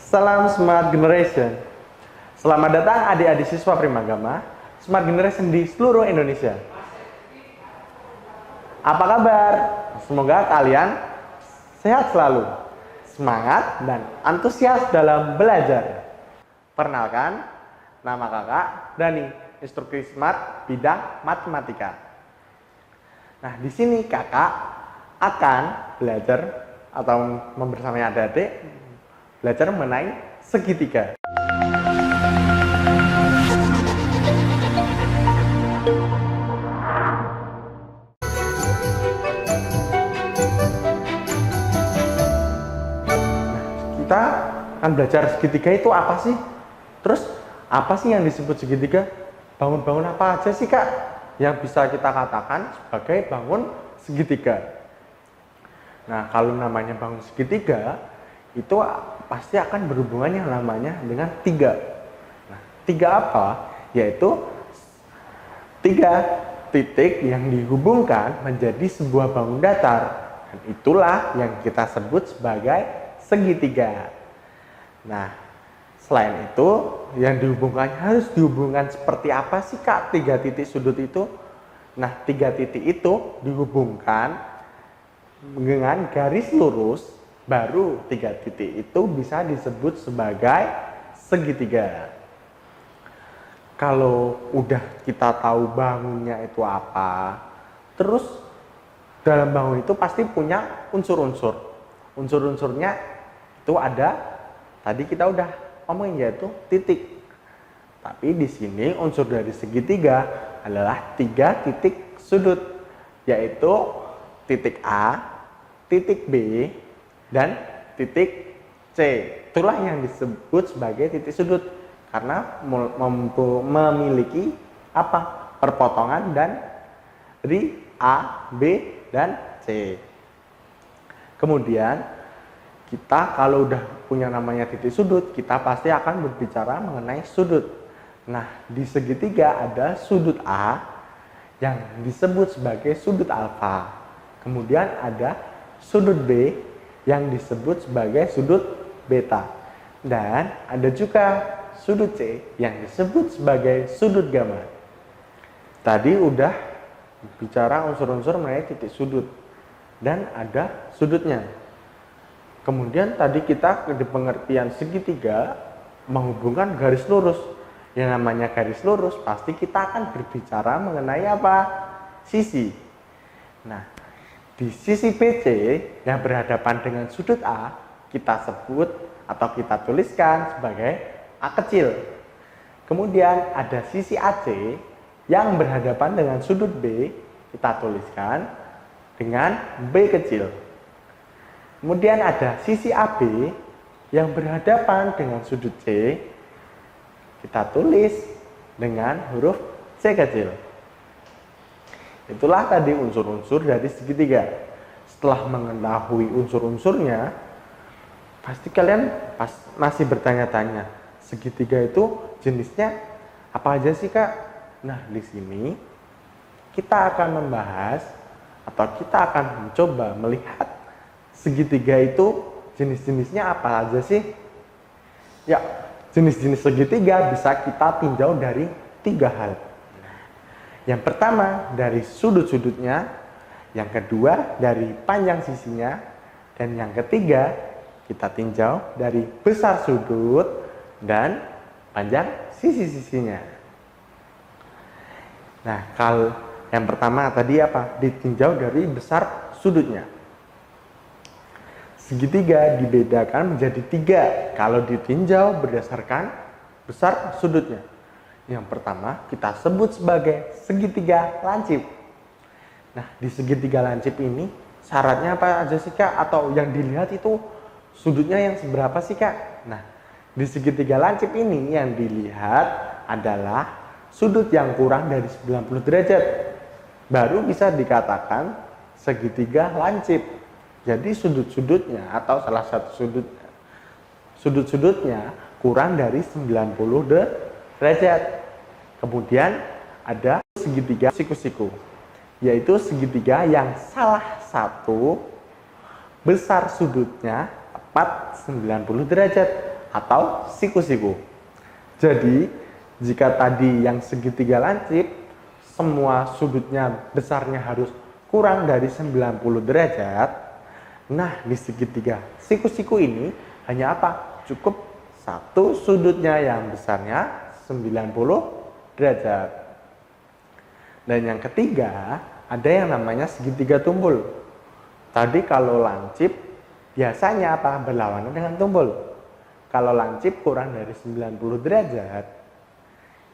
Salam Smart Generation. Selamat datang adik-adik siswa Primagama Smart Generation di seluruh Indonesia. Apa kabar? Semoga kalian sehat selalu, semangat dan antusias dalam belajar. Perkenalkan, nama kakak Dani, instruktur Smart bidang matematika. Nah, di sini kakak akan belajar atau membersamai adik-adik belajar mengenai segitiga. Kita akan belajar segitiga itu apa sih? Terus apa sih yang disebut segitiga? Bangun-bangun apa aja sih kak yang bisa kita katakan sebagai bangun segitiga? Nah, kalau namanya bangun segitiga itu pasti akan berhubungan yang namanya dengan tiga. Nah, tiga apa? Yaitu tiga titik yang dihubungkan menjadi sebuah bangun datar. Dan itulah yang kita sebut sebagai segitiga. Nah, selain itu yang dihubungkan harus dihubungkan seperti apa sih kak tiga titik sudut itu? Nah, tiga titik itu dihubungkan dengan garis lurus, baru tiga titik itu bisa disebut sebagai segitiga. Kalau udah kita tahu bangunnya itu apa, terus dalam bangun itu pasti punya unsur-unsur. Unsur-unsurnya itu ada, tadi kita udah ngomongin yaitu titik. Tapi di sini unsur dari segitiga adalah tiga titik sudut, yaitu titik A, titik B, dan titik C. Itulah yang disebut sebagai titik sudut karena memiliki apa? Perpotongan dan dari A, B, dan C. Kemudian kita kalau udah punya namanya titik sudut, kita pasti akan berbicara mengenai sudut. Nah, di segitiga ada sudut A yang disebut sebagai sudut alfa. Kemudian ada sudut B yang disebut sebagai sudut beta. Dan ada juga sudut C yang disebut sebagai sudut gamma. Tadi udah bicara unsur-unsur mengenai titik sudut. Dan ada sudutnya. Kemudian tadi kita di pengertian segitiga menghubungkan garis lurus. Yang namanya garis lurus pasti kita akan berbicara mengenai apa? Sisi. Nah, di sisi BC yang berhadapan dengan sudut A, kita sebut atau kita tuliskan sebagai A kecil. Kemudian ada sisi AC yang berhadapan dengan sudut B, kita tuliskan dengan B kecil. Kemudian ada sisi AB yang berhadapan dengan sudut C, kita tulis dengan huruf C kecil. Itulah tadi unsur-unsur dari segitiga. Setelah mengetahui unsur-unsurnya, pasti kalian masih bertanya-tanya, segitiga itu jenisnya apa aja sih kak? Nah, di sini kita akan membahas atau kita akan mencoba melihat segitiga itu jenis-jenisnya apa aja sih? Ya, jenis-jenis segitiga bisa kita tinjau dari tiga hal. Yang pertama dari sudut-sudutnya, yang kedua dari panjang sisinya, dan yang ketiga kita tinjau dari besar sudut dan panjang sisi-sisinya. Nah, kalau yang pertama tadi apa? Ditinjau dari besar sudutnya. Segitiga dibedakan menjadi tiga kalau ditinjau berdasarkan besar sudutnya. Yang pertama kita sebut sebagai segitiga lancip. Nah, di segitiga lancip ini syaratnya apa aja sih kak? Atau yang dilihat itu sudutnya yang seberapa sih kak? Nah, di segitiga lancip ini yang dilihat adalah sudut yang kurang dari 90 derajat. Baru bisa dikatakan segitiga lancip. Jadi sudut-sudutnya atau salah satu sudut-sudutnya kurang dari 90 derajat. Kemudian ada segitiga siku-siku, yaitu segitiga yang salah satu besar sudutnya tepat 90 derajat. atau siku-siku. Jadi, jika tadi yang segitiga lancip, semua sudutnya besarnya harus kurang dari 90 derajat. Nah, di segitiga siku-siku ini hanya apa? Cukup satu sudutnya yang besarnya 90 derajat. Dan yang ketiga, ada yang namanya segitiga tumpul. Tadi kalau lancip, biasanya apa? Berlawanan dengan tumpul. Kalau lancip kurang dari 90 derajat.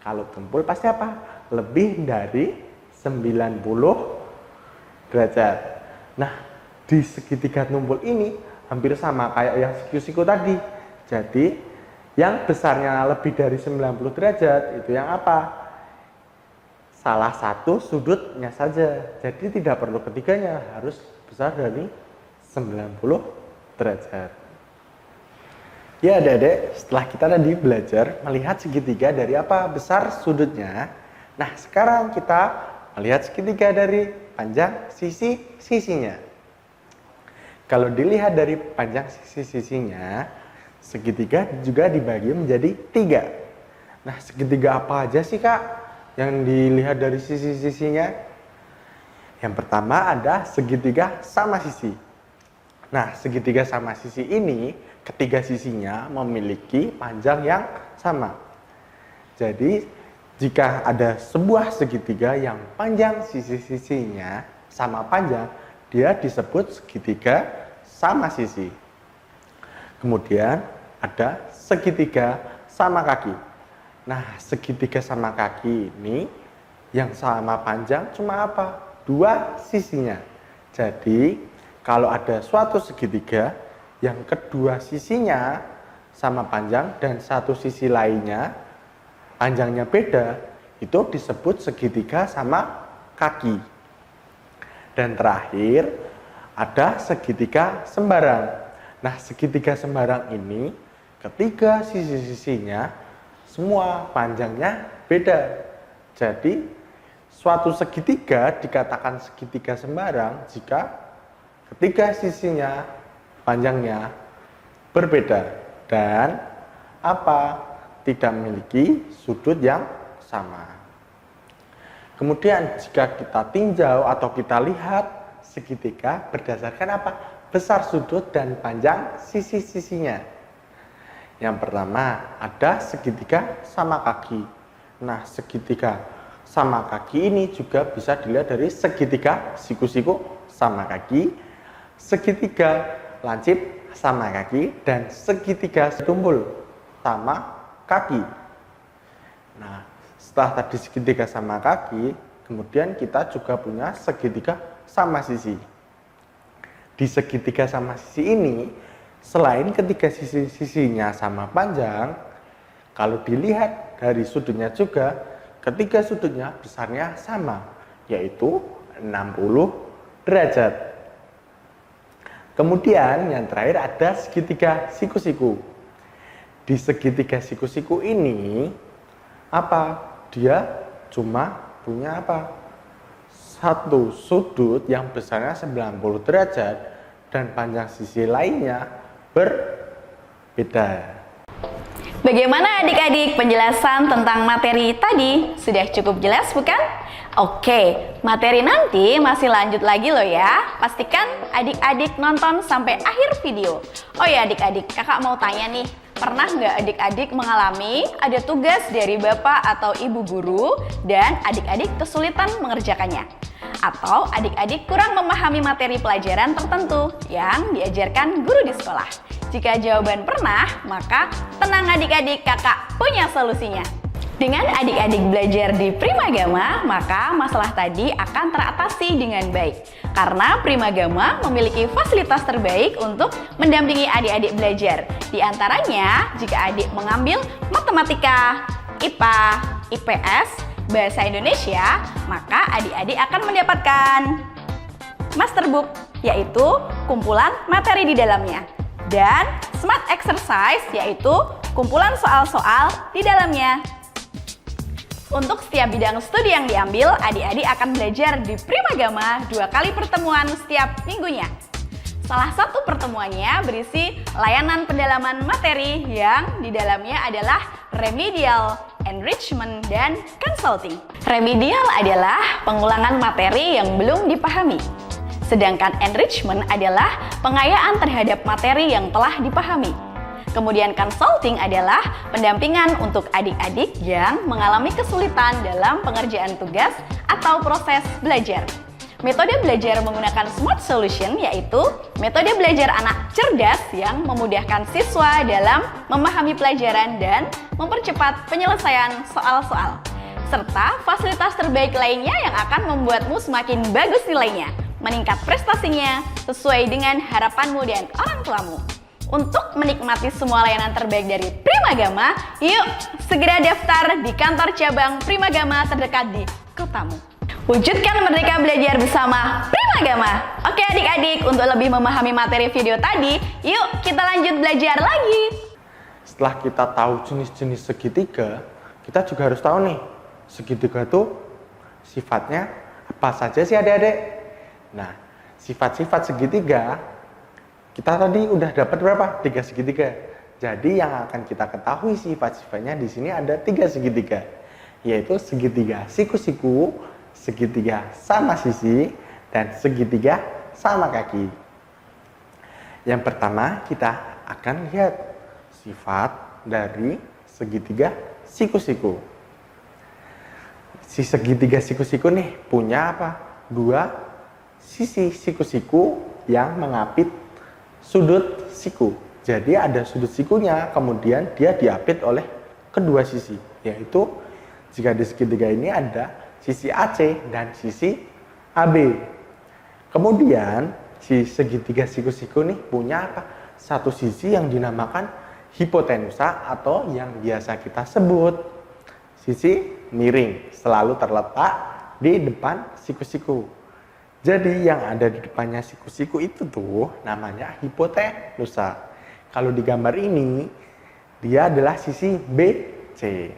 Kalau tumpul pasti apa? Lebih dari 90 derajat. Nah, di segitiga tumpul ini hampir sama kayak yang siku-siku tadi. Jadi, yang besarnya lebih dari 90 derajat itu yang apa? Salah satu sudutnya saja. Jadi tidak perlu ketiganya, harus besar dari 90 derajat. Ya adik-adik, setelah kita tadi belajar melihat segitiga dari apa? Besar sudutnya. Nah, sekarang kita melihat segitiga dari panjang sisi-sisinya. Kalau dilihat dari panjang sisi-sisinya, segitiga juga dibagi menjadi 3. Nah, segitiga apa aja sih, Kak, yang dilihat dari sisi-sisinya? Yang pertama ada segitiga sama sisi. Nah, segitiga sama sisi ini, ketiga sisinya memiliki panjang yang sama. Jadi, jika ada sebuah segitiga yang panjang sisi-sisinya sama panjang, dia disebut segitiga sama sisi. Kemudian ada segitiga sama kaki. Nah, segitiga sama kaki ini yang sama panjang cuma apa? 2 sisinya. Jadi, kalau ada suatu segitiga yang kedua sisinya sama panjang dan satu sisi lainnya panjangnya beda, itu disebut segitiga sama kaki. Dan terakhir, ada segitiga sembarang. Nah, segitiga sembarang ini ketiga sisi-sisinya semua panjangnya beda. Jadi, suatu segitiga dikatakan segitiga sembarang jika ketiga sisinya panjangnya berbeda dan apa? Tidak memiliki sudut yang sama. Kemudian jika kita tinjau atau kita lihat segitiga berdasarkan apa? Besar sudut dan panjang sisi-sisinya. Yang pertama ada segitiga sama kaki. Nah, segitiga sama kaki ini juga bisa dilihat dari segitiga siku-siku sama kaki, segitiga lancip sama kaki, dan segitiga tumpul sama kaki. Nah, setelah tadi segitiga sama kaki, kemudian kita juga punya segitiga sama sisi. Di segitiga sama sisi ini, selain ketiga sisi-sisinya sama panjang, kalau dilihat dari sudutnya juga, ketiga sudutnya besarnya sama, yaitu 60 derajat. Kemudian yang terakhir ada segitiga siku-siku. Di segitiga siku-siku ini, apa? Dia cuma punya apa? Satu sudut yang besarnya 90 derajat dan panjang sisi lainnya berbeda. Bagaimana adik-adik penjelasan tentang materi tadi? Sudah cukup jelas bukan? Oke, materi nanti masih lanjut lagi loh ya. Pastikan adik-adik nonton sampai akhir video. Oh ya adik-adik, kakak mau tanya nih. Pernah nggak adik-adik mengalami ada tugas dari bapak atau ibu guru dan adik-adik kesulitan mengerjakannya? Atau adik-adik kurang memahami materi pelajaran tertentu yang diajarkan guru di sekolah? Jika jawaban pernah, maka tenang adik-adik, kakak punya solusinya. Dengan adik-adik belajar di Primagama, maka masalah tadi akan teratasi dengan baik. Karena Primagama memiliki fasilitas terbaik untuk mendampingi adik-adik belajar. Di antaranya, jika adik mengambil matematika, IPA, IPS, Bahasa Indonesia, maka adik-adik akan mendapatkan Masterbook, yaitu kumpulan materi di dalamnya. Dan Smart Exercise, yaitu kumpulan soal-soal di dalamnya. Untuk setiap bidang studi yang diambil, adik-adik akan belajar di Primagama 2 kali pertemuan setiap minggunya. Salah satu pertemuannya berisi layanan pendalaman materi yang di dalamnya adalah remedial, enrichment, dan consulting. Remedial adalah pengulangan materi yang belum dipahami. Sedangkan enrichment adalah pengayaan terhadap materi yang telah dipahami. Kemudian consulting adalah pendampingan untuk adik-adik yang mengalami kesulitan dalam pengerjaan tugas atau proses belajar. Metode belajar menggunakan Smart Solution yaitu metode belajar anak cerdas yang memudahkan siswa dalam memahami pelajaran dan mempercepat penyelesaian soal-soal. Serta fasilitas terbaik lainnya yang akan membuatmu semakin bagus nilainya, meningkat prestasinya sesuai dengan harapanmu dan orang tuamu. Untuk menikmati semua layanan terbaik dari Primagama, yuk segera daftar di kantor cabang Primagama terdekat di kotamu. Wujudkan merdeka belajar bersama Primagama. Oke adik-adik, untuk lebih memahami materi video tadi, yuk kita lanjut belajar lagi. Setelah kita tahu jenis-jenis segitiga, kita juga harus tahu nih, segitiga itu sifatnya apa saja sih adik-adik? Nah, sifat-sifat segitiga, kita tadi udah dapat berapa? 3 segitiga. Jadi yang akan kita ketahui sifat-sifatnya di sini ada 3 segitiga, yaitu segitiga siku-siku, segitiga sama sisi, dan segitiga sama kaki. Yang pertama kita akan lihat sifat dari segitiga siku-siku. Si segitiga siku-siku nih punya apa? 2 sisi siku-siku yang mengapit sudut siku. Jadi ada sudut sikunya, kemudian dia diapit oleh kedua sisi, yaitu jika di segitiga ini ada sisi AC dan sisi AB. Kemudian si segitiga siku-siku nih punya apa? Satu sisi yang dinamakan hipotenusa atau yang biasa kita sebut sisi miring, selalu terletak di depan siku-siku. Jadi yang ada di depannya siku-siku itu tuh namanya hipotenusa. Kalau di gambar ini, dia adalah sisi BC.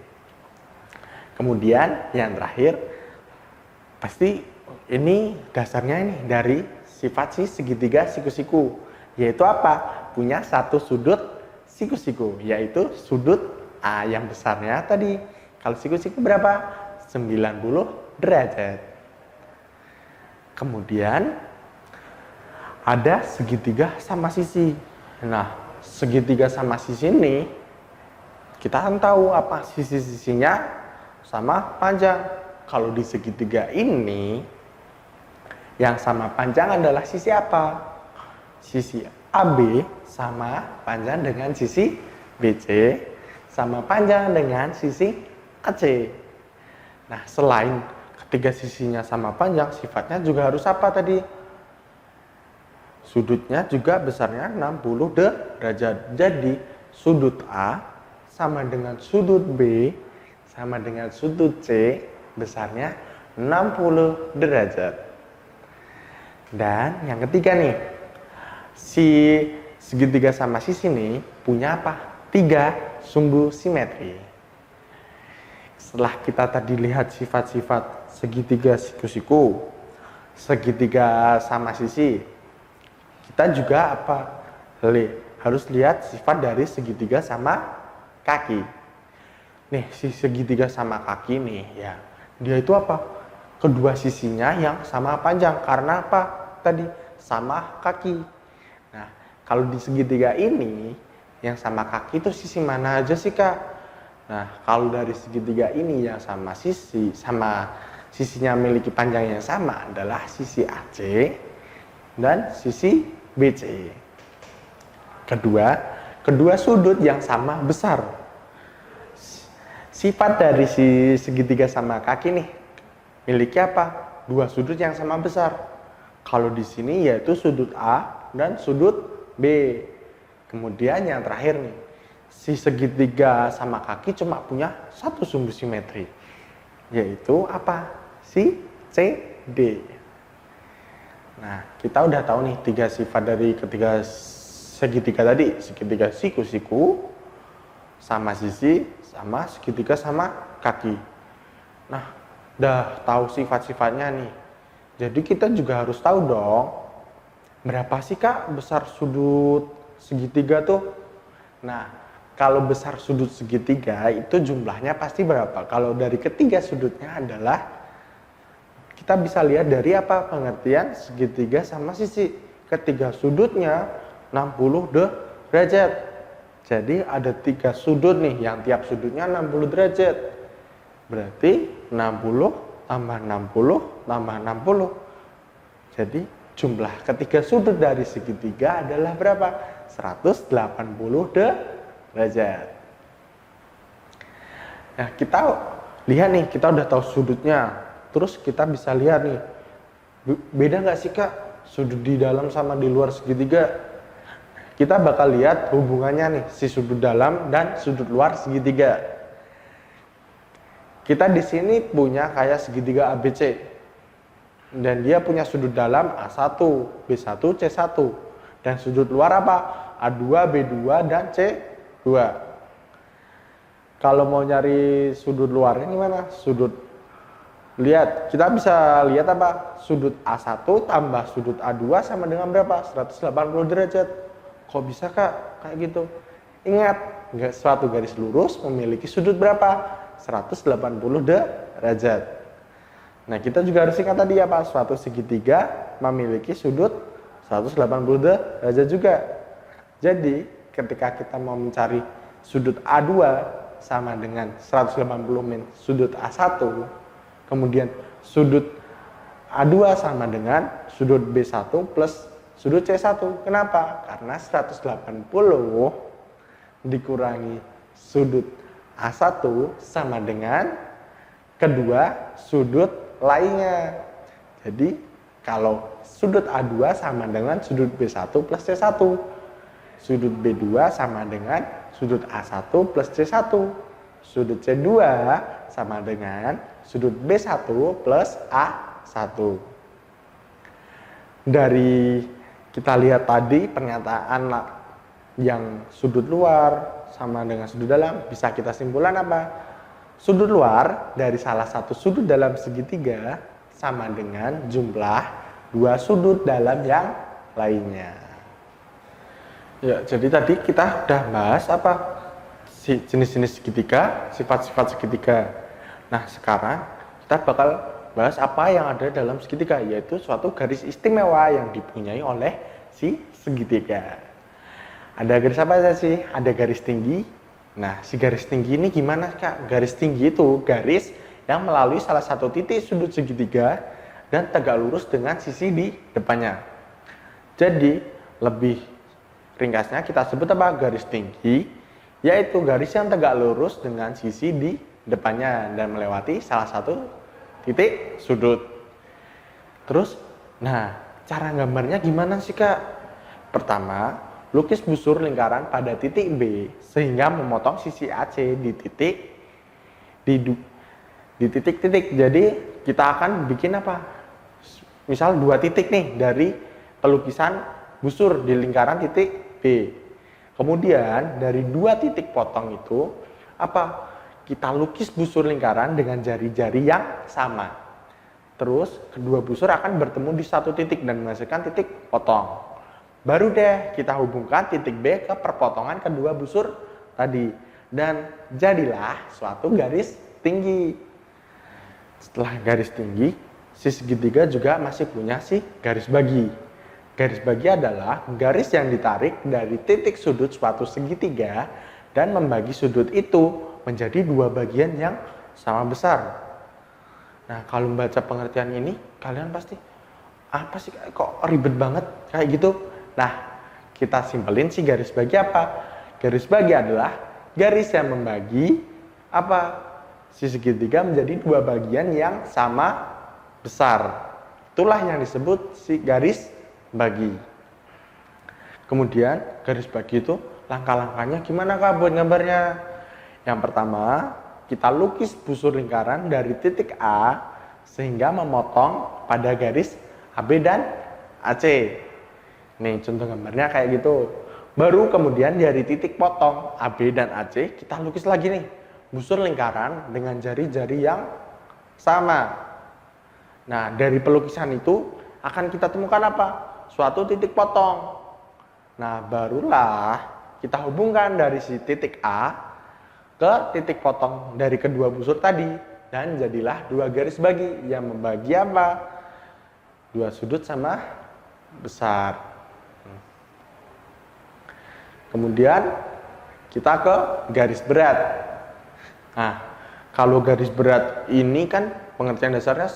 Kemudian yang terakhir, pasti ini dasarnya ini dari sifat si segitiga siku-siku. Yaitu apa? Punya satu sudut siku-siku, yaitu sudut A yang besarnya tadi. Kalau siku-siku berapa? 90 derajat. Kemudian ada segitiga sama sisi. Nah, segitiga sama sisi ini kita kan tahu apa sisi-sisinya sama panjang. Kalau di segitiga ini yang sama panjang adalah sisi apa? Sisi AB sama panjang dengan sisi BC sama panjang dengan sisi AC. Nah, selain ketiga sisinya sama panjang, sifatnya juga harus apa tadi? Sudutnya juga besarnya 60 derajat. Jadi sudut A sama dengan sudut B sama dengan sudut C besarnya 60 derajat. Dan yang ketiga nih, si segitiga sama sisi nih punya apa? 3 sumbu simetri. Setelah kita tadi lihat sifat-sifat segitiga siku-siku, segitiga sama sisi, kita juga apa? Harus lihat sifat dari segitiga sama kaki. Nih, si segitiga sama kaki nih ya, dia itu apa? Kedua sisinya yang sama panjang, karena apa? Tadi sama kaki. Nah, kalau di segitiga ini yang sama kaki itu sisi mana aja sih Kak? Nah, kalau dari segitiga ini yang sama sisi, sama sisinya memiliki panjang yang sama adalah sisi AC dan sisi BC. Kedua sudut yang sama besar. Sifat dari si segitiga sama kaki nih miliki apa? 2 sudut yang sama besar. Kalau di sini yaitu sudut A dan sudut B. Kemudian yang terakhir nih, si segitiga sama kaki cuma punya 1 sumbu simetri, yaitu apa? Si CD. Nah, kita udah tahu nih 3 sifat dari ketiga segitiga tadi, segitiga siku-siku, sama sisi, sama segitiga sama kaki. Nah, udah tahu sifat-sifatnya nih. Jadi kita juga harus tahu dong berapa sih Kak besar sudut segitiga tuh? Nah, kalau besar sudut segitiga itu jumlahnya pasti berapa? Kalau dari ketiga sudutnya adalah, kita bisa lihat dari apa? Pengertian segitiga sama sisi. Ketiga sudutnya 60 derajat. Jadi ada 3 sudut nih, yang tiap sudutnya 60 derajat. Berarti 60 tambah 60 tambah 60. Jadi jumlah ketiga sudut dari segitiga adalah berapa? 180 derajat. Nah, kita lihat nih, kita udah tahu sudutnya. Terus kita bisa lihat nih, beda nggak sih Kak sudut di dalam sama di luar segitiga? Kita bakal lihat hubungannya nih, si sudut dalam dan sudut luar segitiga. Kita di sini punya kayak segitiga ABC. Dan dia punya sudut dalam A1, B1, C1. Dan sudut luar apa? A2, B2, dan C2. Kalau mau nyari sudut luarnya gimana? Lihat, kita bisa lihat apa? Sudut A1 tambah sudut A2 sama dengan berapa? 180 derajat. Kok bisa Kak? Kayak gitu. Ingat, suatu garis lurus memiliki sudut berapa? 180 derajat. Nah, kita juga harus ingat tadi apa? Suatu segitiga memiliki sudut 180 derajat juga. Jadi, ketika kita mau mencari sudut A2 sama dengan 180 min sudut A1, kemudian sudut A2 sama dengan sudut B1 plus sudut C1. Kenapa? Karena 180 dikurangi sudut A1 sama dengan kedua sudut lainnya. Jadi kalau sudut A2 sama dengan sudut B1 plus C1, sudut B2 sama dengan sudut A1 plus C1, sudut C2 sama dengan sudut B1 plus A1. Dari kita lihat tadi pernyataan yang sudut luar sama dengan sudut dalam, bisa kita simpulkan apa? Sudut luar dari salah satu sudut dalam segitiga sama dengan jumlah dua sudut dalam yang lainnya. Ya, jadi tadi kita udah bahas apa? Jenis-jenis segitiga, sifat-sifat segitiga. Nah, sekarang kita bakal bahas apa yang ada dalam segitiga, yaitu suatu garis istimewa yang dipunyai oleh si segitiga. Ada garis apa saja sih? Ada garis tinggi. Nah, si garis tinggi ini gimana Kak? Garis tinggi itu garis yang melalui salah satu titik sudut segitiga dan tegak lurus dengan sisi di depannya. Jadi, lebih ringkasnya kita sebut apa? Garis tinggi, yaitu garis yang tegak lurus dengan sisi di depannya dan melewati salah satu titik sudut. Terus, nah, cara gambarnya gimana sih Kak? Pertama, lukis busur lingkaran pada titik B sehingga memotong sisi AC di titik-titik. Jadi kita akan bikin apa? Misal 2 titik nih dari pelukisan busur di lingkaran titik B. Kemudian dari 2 titik potong itu apa? Kita lukis busur lingkaran dengan jari-jari yang sama. Terus kedua busur akan bertemu di satu titik dan menghasilkan titik potong. Baru deh kita hubungkan titik B ke perpotongan kedua busur tadi. Dan jadilah suatu garis tinggi. Setelah garis tinggi, si segitiga juga masih punya si garis bagi. Garis bagi adalah garis yang ditarik dari titik sudut suatu segitiga dan membagi sudut itu menjadi 2 bagian yang sama besar. Nah, kalau membaca pengertian ini, kalian pasti, apa sih kok ribet banget kayak gitu? Nah, kita simpelin si garis bagi apa? Garis bagi adalah garis yang membagi apa? Si segitiga menjadi 2 bagian yang sama besar. Itulah yang disebut si garis bagi. Kemudian garis bagi itu langkah-langkahnya gimana Kak buat gambarnya? Yang pertama, kita lukis busur lingkaran dari titik A sehingga memotong pada garis AB dan AC. Nih contoh gambarnya kayak gitu. Baru kemudian dari titik potong AB dan AC kita lukis lagi nih busur lingkaran dengan jari-jari yang sama. Nah, dari pelukisan itu akan kita temukan apa? suatu titik potong. Nah, barulah kita hubungkan dari si titik A ke titik potong dari kedua busur tadi. Dan jadilah dua garis bagi yang membagi apa? Dua sudut sama besar. Kemudian kita ke garis berat. Nah, kalau garis berat ini kan pengertian dasarnya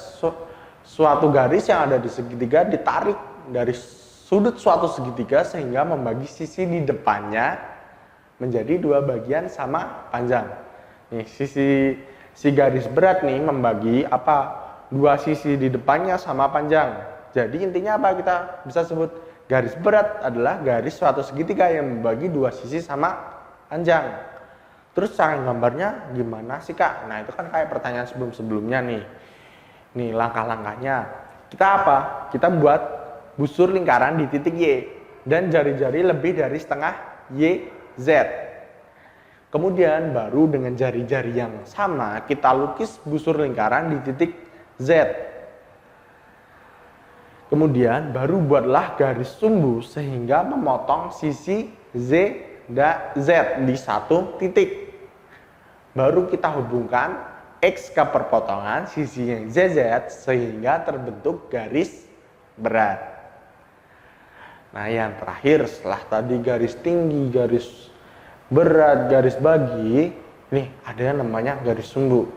suatu garis yang ada di segitiga ditarik dari sudut suatu segitiga sehingga membagi sisi di depannya menjadi dua bagian sama panjang. Nih, si garis berat nih membagi apa? Dua sisi di depannya sama panjang. Jadi intinya apa? Kita bisa sebut garis berat adalah garis suatu segitiga yang membagi dua sisi sama panjang. Terus cara gambarnya gimana sih Kak? Nah itu kan kayak pertanyaan sebelum-sebelumnya nih. Nih langkah-langkahnya. Kita apa? Kita buat busur lingkaran di titik Y. Dan jari-jari lebih dari setengah YZ. Kemudian baru dengan jari-jari yang sama kita lukis busur lingkaran di titik Z. Kemudian baru buatlah garis sumbu sehingga memotong sisi Z dan Z di satu titik. Baru kita hubungkan X ke perpotongan sisi yang ZZ sehingga terbentuk garis berat. Nah yang terakhir setelah tadi garis tinggi, garis berat, garis bagi, nih ada yang namanya garis sumbu.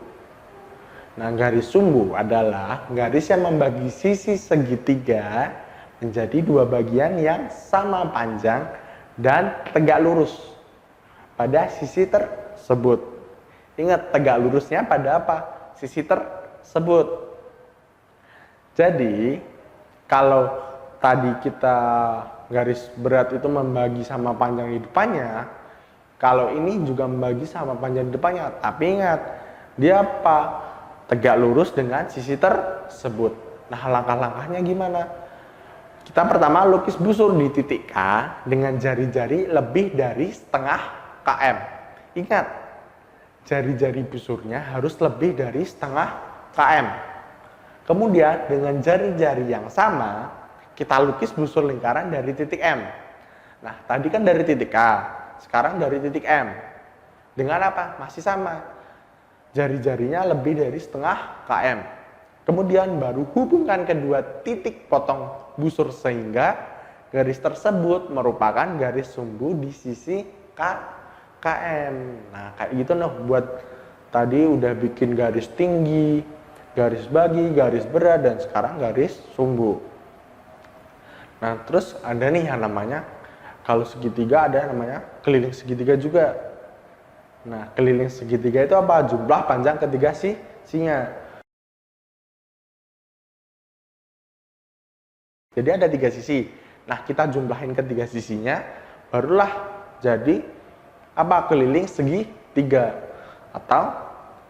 Nah garis sumbu adalah garis yang membagi sisi segitiga menjadi dua bagian yang sama panjang dan tegak lurus pada sisi tersebut. Ingat tegak lurusnya pada apa? Sisi tersebut. Jadi kalau tadi kita garis berat itu membagi sama panjang di depannya, kalau ini juga membagi sama panjang di depannya. Tapi ingat, dia apa? Tegak lurus dengan sisi tersebut. Nah, langkah-langkahnya gimana? Kita pertama lukis busur di titik K dengan jari-jari lebih dari setengah km. Ingat, jari-jari busurnya harus lebih dari setengah km. Kemudian dengan jari-jari yang sama, kita lukis busur lingkaran dari titik M. Nah, tadi kan dari titik K, sekarang dari titik M. Dengan apa? Masih sama. Jari-jarinya lebih dari setengah km. Kemudian baru hubungkan kedua titik potong busur sehingga garis tersebut merupakan garis sumbu di sisi KM. Nah, kayak gitu loh buat tadi udah bikin garis tinggi, garis bagi, garis berat, dan sekarang garis sumbu. Nah, terus ada nih yang namanya, kalau segitiga ada yang namanya keliling segitiga juga. Nah, keliling segitiga itu apa? Jumlah panjang ketiga sisinya. Jadi ada tiga sisi. Nah, kita jumlahin ketiga sisinya, barulah jadi apa? Keliling segitiga. Atau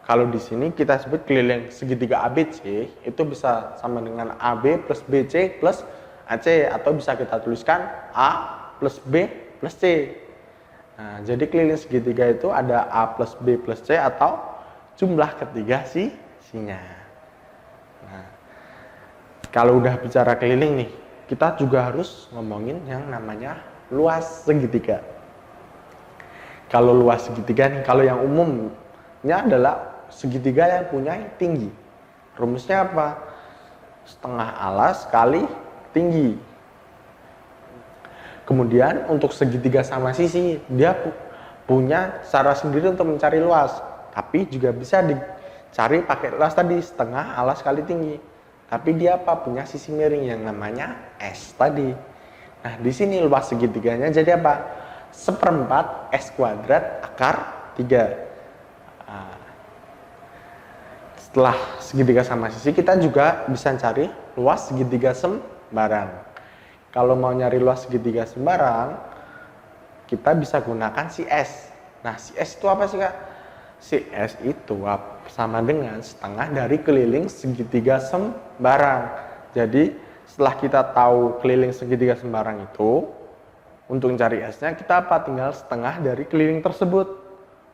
kalau di sini kita sebut keliling segitiga ABC, itu bisa sama dengan AB plus BC plus AC, atau bisa kita tuliskan A plus B plus C. Nah, jadi keliling segitiga itu ada A plus B plus C atau jumlah ketiga sisinya. Nah, kalau udah bicara keliling nih, kita juga harus ngomongin yang namanya luas segitiga. Kalau luas segitiga nih, kalau yang umumnya adalah segitiga yang punya tinggi. Rumusnya apa? Setengah alas kali tinggi. Kemudian untuk segitiga sama sisi, dia punya cara sendiri untuk mencari luas. Tapi juga bisa dicari pakai luas tadi, setengah alas kali tinggi. Tapi dia apa? Punya sisi miring yang namanya S tadi. Nah, di sini luas segitiganya jadi apa? 1/4 S kuadrat akar 3. Nah, setelah segitiga sama sisi, kita juga bisa cari luas segitiga sembarang. Kalau mau nyari luas segitiga sembarang, kita bisa gunakan si S. Nah, si S itu apa sih, Kak? Si S itu sama dengan setengah dari keliling segitiga sembarang. Jadi, setelah kita tahu keliling segitiga sembarang itu, untuk mencari S-nya, kita apa? Tinggal setengah dari keliling tersebut.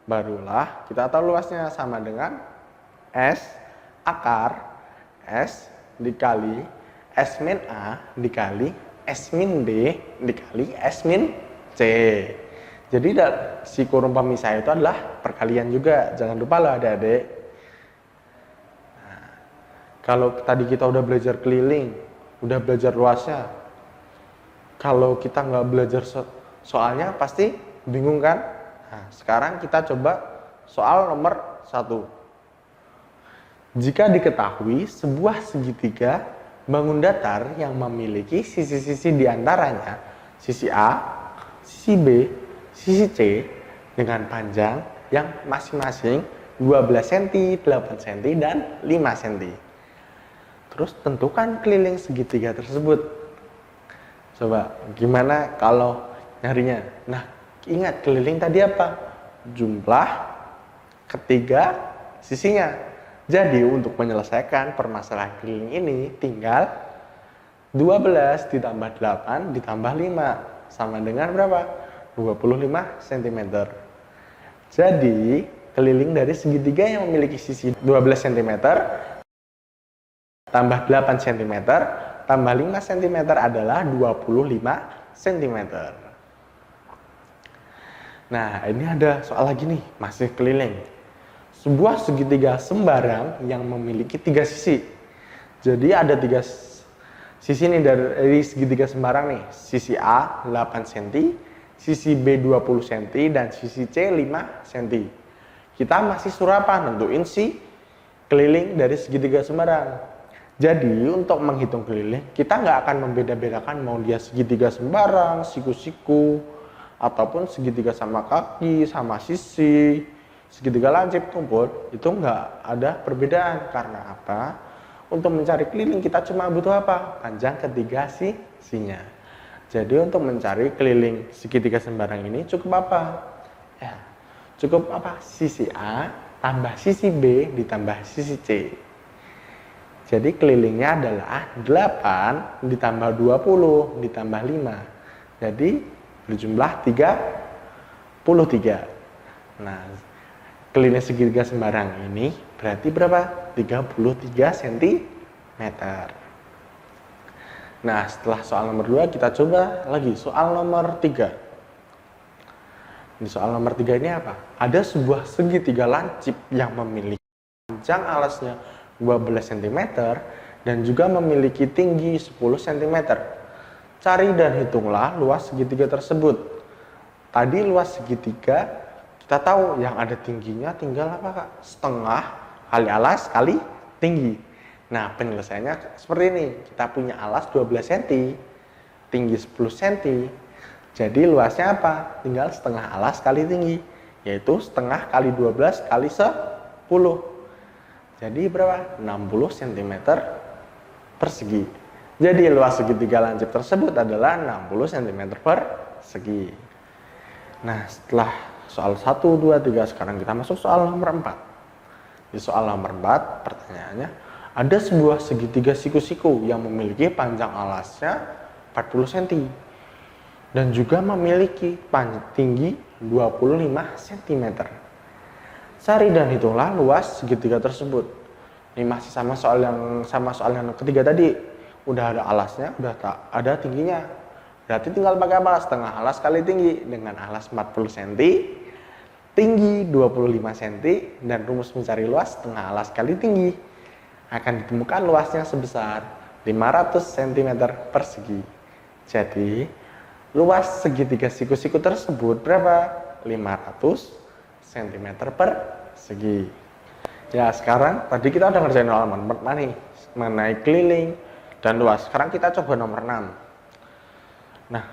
Barulah kita tahu luasnya sama dengan S akar S dikali S min A dikali S min B dikali S min C. Jadi si kurung pemisah itu adalah perkalian juga. Jangan lupa loh adik-adik. Nah, kalau tadi kita udah belajar keliling, udah belajar luasnya. Kalau kita nggak belajar soalnya pasti bingung kan? Nah, sekarang kita coba soal nomor 1. Jika diketahui sebuah segitiga bangun datar yang memiliki sisi-sisi diantaranya sisi A, sisi B, sisi C dengan panjang yang masing-masing 12 cm, 8 cm, dan 5 cm. Terus tentukan keliling segitiga tersebut. Coba gimana kalau nyarinya? Nah, ingat keliling tadi apa? Jumlah ketiga sisinya. Jadi untuk menyelesaikan permasalahan keliling ini tinggal 12 ditambah 8 ditambah 5 sama dengan berapa? 25 cm. Jadi keliling dari segitiga yang memiliki sisi 12 cm tambah 8 cm tambah 5 cm adalah 25 cm. Nah, ini ada soal lagi nih, masih keliling. Sebuah segitiga sembarang yang memiliki 3 sisi. Jadi ada 3 sisi nih dari segitiga sembarang nih. Sisi A 8 cm, sisi B 20 cm, dan sisi C 5 cm. Kita masih suruh apa? Nentuin si keliling dari segitiga sembarang. Jadi untuk menghitung keliling, kita nggak akan membeda-bedakan mau dia segitiga sembarang, siku-siku, ataupun segitiga sama kaki, sama sisi, segitiga lancip, tumpul, itu nggak ada perbedaan. Karena apa? Untuk mencari keliling kita cuma butuh apa? Panjang ketiga sisinya. Jadi untuk mencari keliling segitiga sembarang ini cukup apa? Ya, cukup apa? Sisi A tambah sisi B ditambah sisi C. Jadi kelilingnya adalah 8 ditambah 20 ditambah 5. Jadi berjumlah 33. Nah, keliling segitiga sembarang ini berarti berapa? 33 cm. Nah, setelah soal nomor 2 kita coba lagi soal nomor 3. Di soal nomor 3 ini apa? Ada sebuah segitiga lancip yang memiliki panjang alasnya 12 cm dan juga memiliki tinggi 10 cm. Cari dan hitunglah luas segitiga tersebut. Tadi luas segitiga kita tahu yang ada tingginya tinggal apa Kak? Setengah kali alas kali tinggi. Nah, penyelesaiannya seperti ini. Kita punya alas 12 cm, tinggi 10 cm. Jadi luasnya apa? Tinggal setengah alas kali tinggi, yaitu setengah kali 12 kali 10. Jadi berapa? 60 cm persegi. Jadi luas segitiga lancip tersebut adalah 60 cm persegi. Nah, setelah soal 1, 2, 3, sekarang kita masuk soal nomor 4. Di soal nomor 4, pertanyaannya, ada sebuah segitiga siku-siku yang memiliki panjang alasnya 40 cm dan juga memiliki tinggi 25 cm. Cari dan hitunglah luas segitiga tersebut. Ini masih sama soal yang ketiga tadi. Udah ada alasnya, udah ada tingginya. Berarti tinggal pakai apa? Setengah alas kali tinggi. Dengan alas 40 cm, tinggi 25 cm, dan rumus mencari luas setengah alas kali tinggi. Akan ditemukan luasnya sebesar 500 cm persegi. Jadi, luas segitiga siku-siku tersebut berapa? 500 cm persegi. Ya, sekarang tadi kita udah ngerjain halaman pertama nih mengenai keliling dan luas. Sekarang kita coba nomor 6. Nah,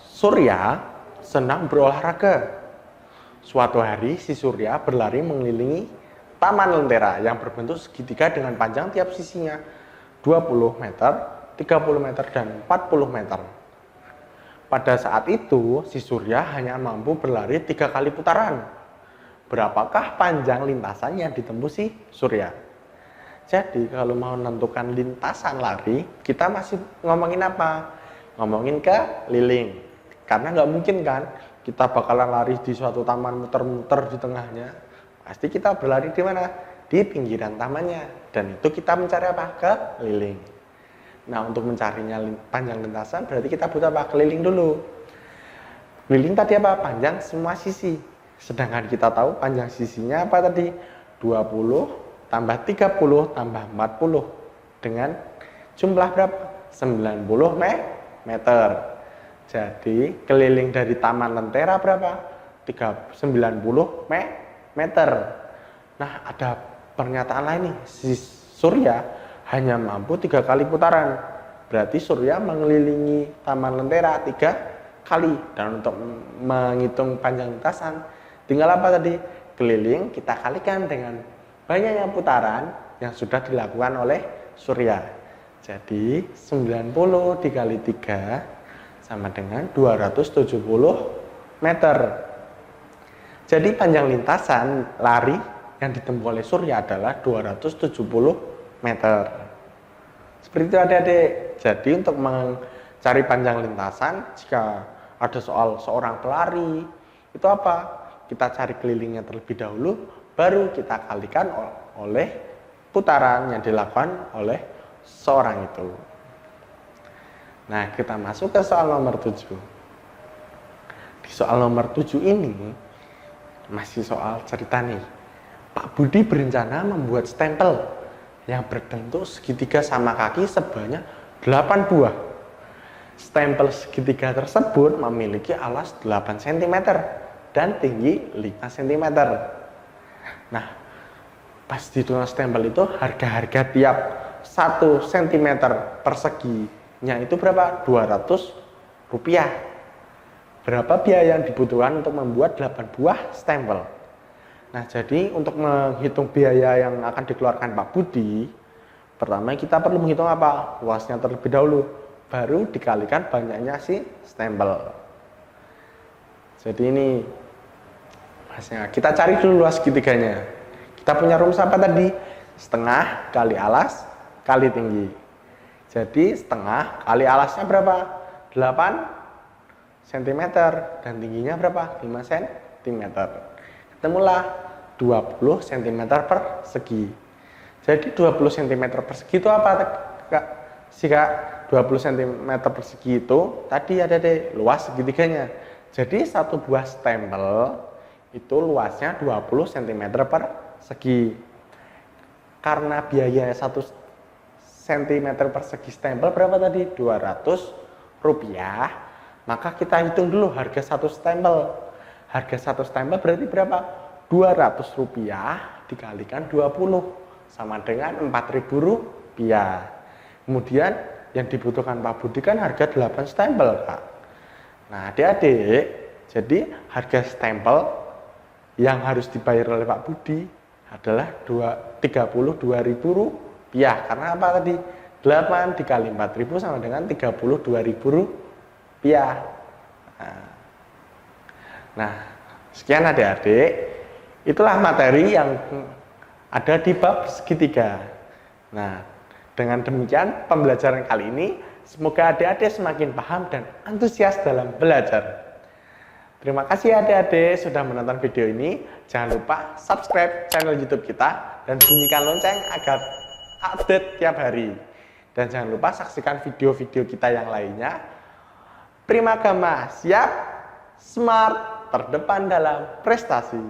Surya senang berolahraga. Suatu hari si Surya berlari mengelilingi taman lentera yang berbentuk segitiga dengan panjang tiap sisinya 20 meter, 30 meter, dan 40 meter. Pada saat itu, si Surya hanya mampu berlari 3 kali putaran. Berapakah panjang lintasan yang ditempuh si Surya? Jadi, kalau mau menentukan lintasan lari, kita masih ngomongin apa? Ngomongin keliling. Karena nggak mungkin kan, kita bakalan lari di suatu taman muter-muter di tengahnya. Pasti kita berlari di mana? Di pinggiran tamannya. Dan itu kita mencari apa? Keliling. Nah, untuk mencarinya panjang lintasan berarti kita butuh apa? Keliling dulu. Keliling tadi apa? Panjang semua sisi. Sedangkan kita tahu panjang sisinya apa tadi? 20 tambah 30 tambah 40 dengan jumlah berapa? 90 meter. Jadi keliling dari Taman Lentera berapa? 90 meter. Nah, ada pernyataan lain nih, si Surya hanya mampu 3 kali putaran. Berarti Surya mengelilingi Taman Lentera 3 kali. Dan untuk menghitung panjang lintasan, tinggal apa tadi? Keliling kita kalikan dengan banyaknya putaran yang sudah dilakukan oleh Surya. Jadi 90 dikali 3 sama dengan 270 meter. Jadi panjang lintasan lari yang ditempuh oleh Surya adalah 270 meter. Seperti itu adik-adik. Jadi untuk mencari panjang lintasan, jika ada soal seorang pelari, itu apa? Kita cari kelilingnya terlebih dahulu, baru kita kalikan oleh putaran yang dilakukan oleh seorang itu. Nah, kita masuk ke soal nomor 7. Di soal nomor 7 ini, masih soal cerita nih. Pak Budi berencana membuat stempel yang berbentuk segitiga sama kaki sebanyak 8 buah. Stempel segitiga tersebut memiliki alas 8 cm dan tinggi 5 cm. Nah, pas dihitung stempel itu harga-harga tiap 1 cm perseginya itu berapa? 200 rupiah. Berapa biaya yang dibutuhkan untuk membuat 8 buah stempel? Nah, jadi untuk menghitung biaya yang akan dikeluarkan Pak Budi, pertama kita perlu menghitung apa? Luasnya terlebih dahulu, baru dikalikan banyaknya si stempel. Jadi ini luasnya. Kita cari dulu luas segitiganya. Kita punya rumus apa tadi? Setengah kali alas kali tinggi. Jadi setengah kali alasnya berapa? 8 cm dan tingginya berapa? 5 cm. Ketemulah 20 cm persegi. Jadi 20 cm persegi itu apa, Kak? Kak, 20 cm persegi itu tadi ada deh luas segitiganya. Jadi satu buah stempel itu luasnya 20 cm persegi. Karena biaya 1 cm persegi stempel berapa tadi? 200 rupiah. Maka kita hitung dulu harga 1 stempel. Harga 1 stempel berarti berapa? 200 rupiah dikalikan 20 sama dengan 4.000 rupiah. Kemudian yang dibutuhkan Pak Budi kan harga 8 stempel, Kak. Nah, adik-adik, jadi harga stempel yang harus dibayar oleh Pak Budi adalah 32.000 rupiah. Karena apa tadi? 8 dikali 4.000 sama dengan 32.000 rupiah. Nah, sekian adik-adik. Itulah materi yang ada di bab segitiga. Nah, dengan demikian pembelajaran kali ini, semoga adik-adik semakin paham dan antusias dalam belajar. Terima kasih adik-adik sudah menonton video ini. Jangan lupa subscribe channel YouTube kita dan bunyikan lonceng agar update tiap hari. Dan jangan lupa saksikan video-video kita yang lainnya. Primagama siap, smart, terdepan dalam prestasi.